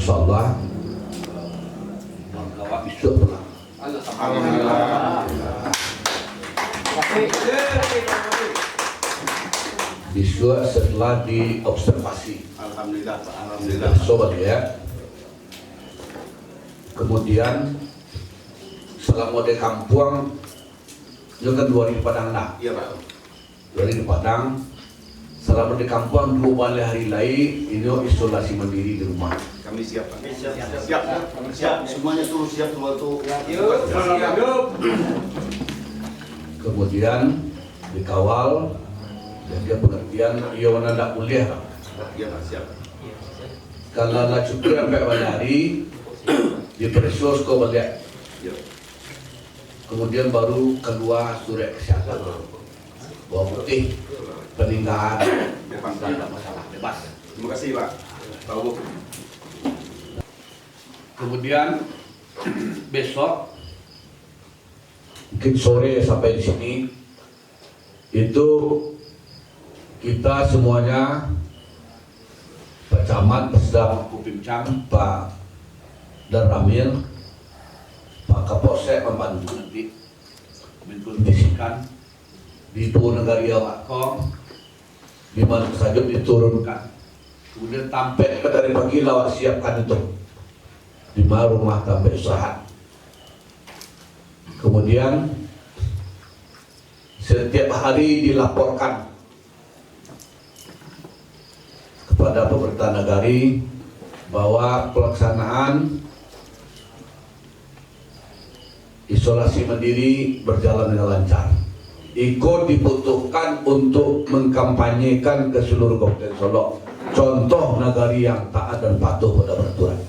insyaallah menggawa isu pulang. Alhamdulillah. Isu setelah diobservasi. Alhamdulillah. Sobat ya. Kemudian selama di kampung itu kan 2 hari di Padang lah. Iya Pak. 2 hari di Padang. Selama di kampung 2 balik hari lain ini isolasi mandiri di rumah. Kami siap Pak. Siap. Semuanya tuh siap semua tuh. Kemudian dikawal dan dia pengertian ia mana tak boleh lah. Iya Pak, siap. Kalau nak cukup sampai balik hari diperiksa kau balik. Iya. Kemudian baru keluar surat kesehatan bawah putih peninggalan Depan tidak ada masalah bebas. Terima kasih Pak. Tahu. Kemudian besok mungkin sore sampai di sini itu kita semuanya Pak Camat beserta Pak Pincang, Pak Ramil, Pak Kapolsek membantu nanti menkontributikan di Tuan Negari Awakkom di mana saja diturunkan. Kemudian tampil dari pagi lawat siapkan itu di rumah tampil usaha. Kemudian setiap hari dilaporkan kepada pemerintah negari bahwa pelaksanaan isolasi mandiri berjalan dengan lancar. Ikut dibutuhkan untuk mengkampanyekan ke seluruh Kabupaten Solok contoh nagari yang taat dan patuh pada peraturan.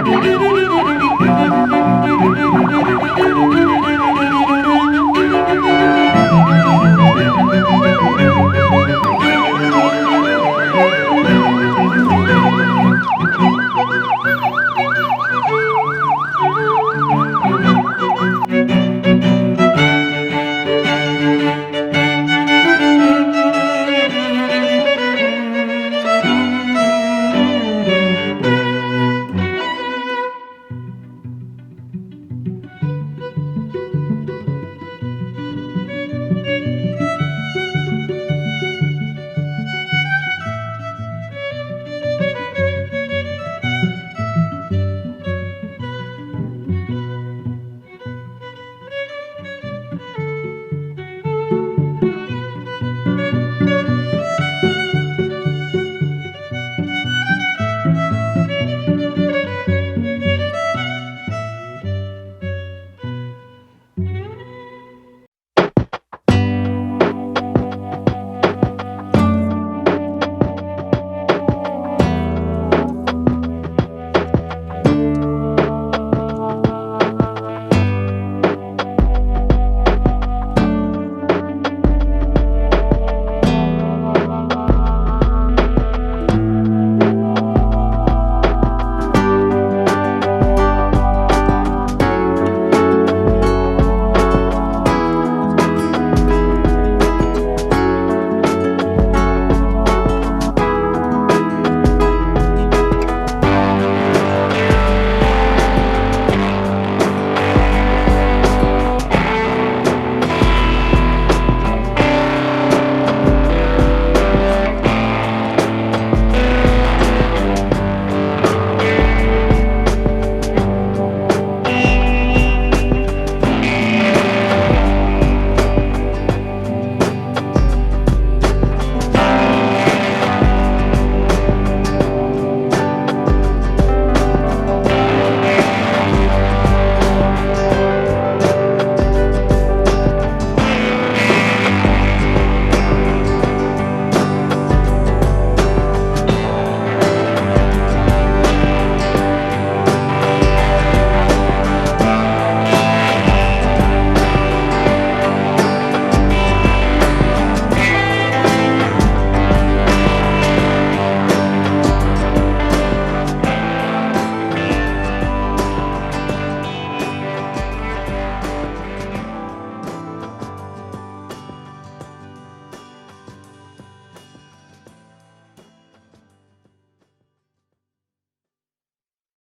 Thank you.